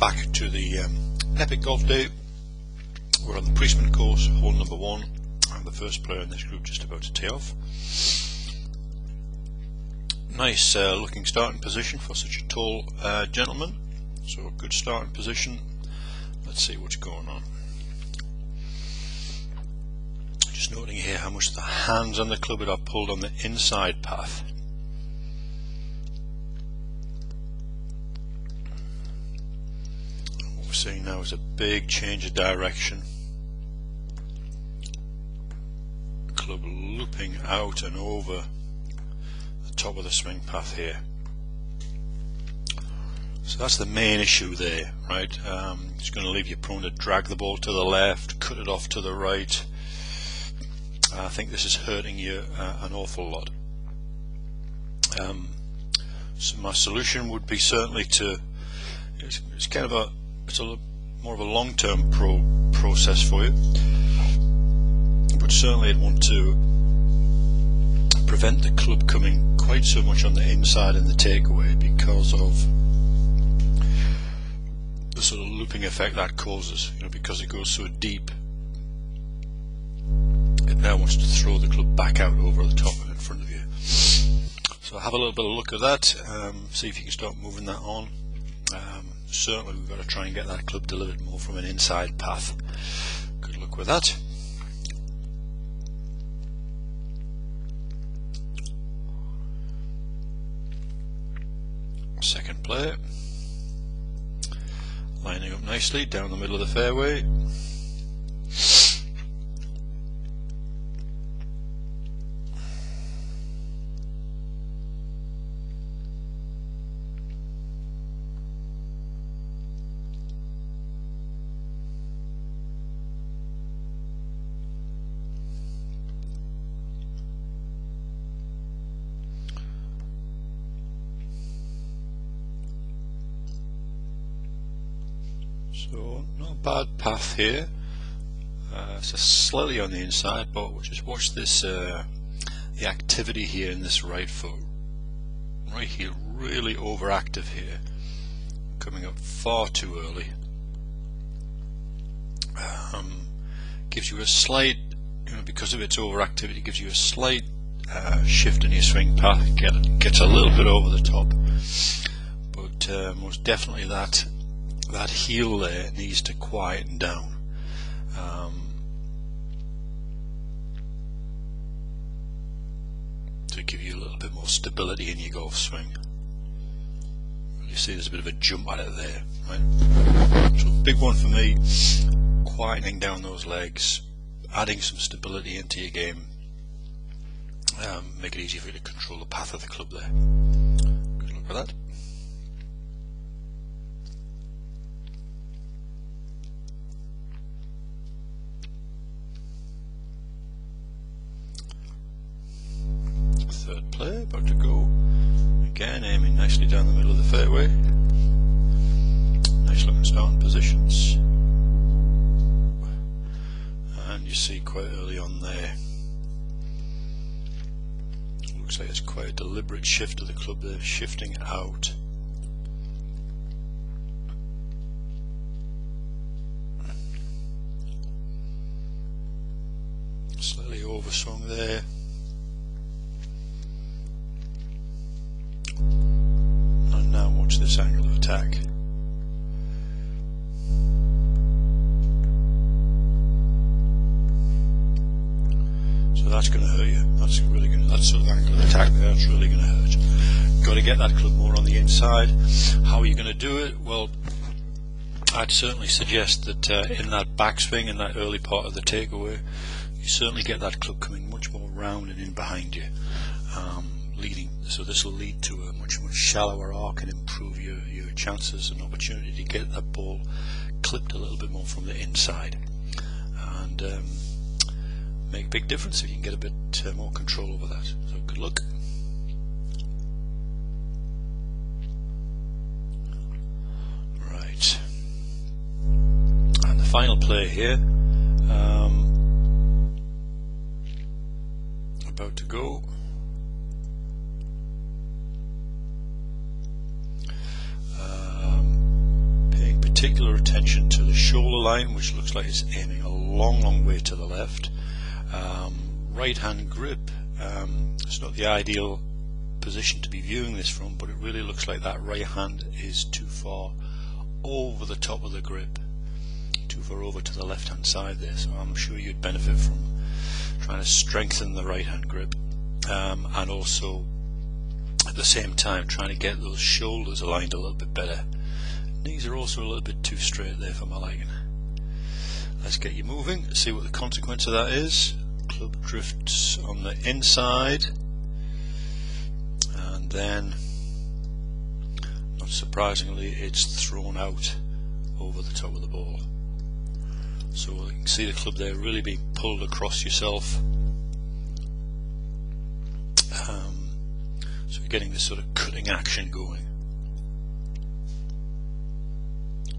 back to the NEPIC golf day. We're on the Priestman course, hole number 1. I'm the first player in this group, just about to tee off. Nice looking starting position for such a tall gentleman. So a good starting position. Let's see what's going on. Just noting here how much the hands on the club are pulled on the inside path. What we're seeing now is a big change of direction. The club looping out and over the top of the swing path here. So that's the main issue there, right? It's going to leave you prone to drag the ball to the left, cut it off to the right. I think this is hurting you an awful lot. So my solution would be certainly to, it's kind of it's a more of a long-term process for you, but certainly I'd want to prevent the club coming quite so much on the inside in the takeaway because of the sort of looping effect that causes, because it goes so deep. It now wants to throw the club back out over the top and in front of you. So have a little bit of look at that, see if you can start moving that on. Certainly we've got to try and get that club delivered more from an inside path. Good luck with that. Second player, lining up nicely down the middle of the fairway. So not a bad path here. It's just slightly on the inside, but just watch this, the activity here in this right foot. Right here, really overactive here. Coming up far too early. Gives you a slight, because of its overactivity, gives you a slight shift in your swing path. Gets a little bit over the top, but most definitely that heel there needs to quieten down. To give you a little bit more stability in your golf swing. You see there's a bit of a jump at it there, right? So big one for me, quietening down those legs, adding some stability into your game, make it easier for you to control the path of the club there. Good luck with that. Third player, about to go again, aiming nicely down the middle of the fairway. Nice looking starting positions, and you see quite early on there, looks like it's quite a deliberate shift of the club there, shifting out. Slightly overswung there. Now watch this angle of attack. So that's going to hurt you. That's really going to, that sort of angle of attack there, that's really going to hurt. Got to get that club more on the inside. How are you going to do it? Well, I'd certainly suggest that in that backswing, in that early part of the takeaway, you certainly get that club coming much more round and in behind you. Leading, so this will lead to a much shallower arc and improve your chances and opportunity to get that ball clipped a little bit more from the inside, and make a big difference if you can get a bit more control over that. So good luck. Right, and the final play here, about to go. particular attention to the shoulder line, which looks like it's aiming a long way to the left. Right hand grip, it's not the ideal position to be viewing this from, but it really looks like that right hand is too far over the top of the grip, too far over to the left hand side there. So I'm sure you'd benefit from trying to strengthen the right hand grip, and also at the same time trying to get those shoulders aligned a little bit better. Knees are also a little bit too straight there for my liking. Let's get you moving, see what the consequence of that is. Club drifts on the inside, and then, not surprisingly, it's thrown out over the top of the ball. So you can see the club there really being pulled across yourself. So you're getting this sort of cutting action going.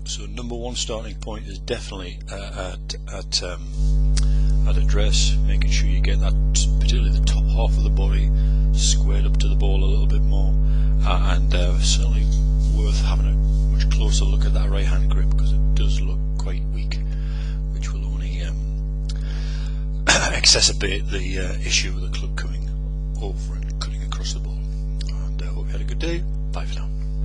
So number one starting point is definitely at address, making sure you get that, particularly the top half of the body, squared up to the ball a little bit more, and certainly worth having a much closer look at that right hand grip, because it does look quite weak, which will only exacerbate the issue of the club coming over and cutting across the ball. And I hope you had a good day. Bye for now.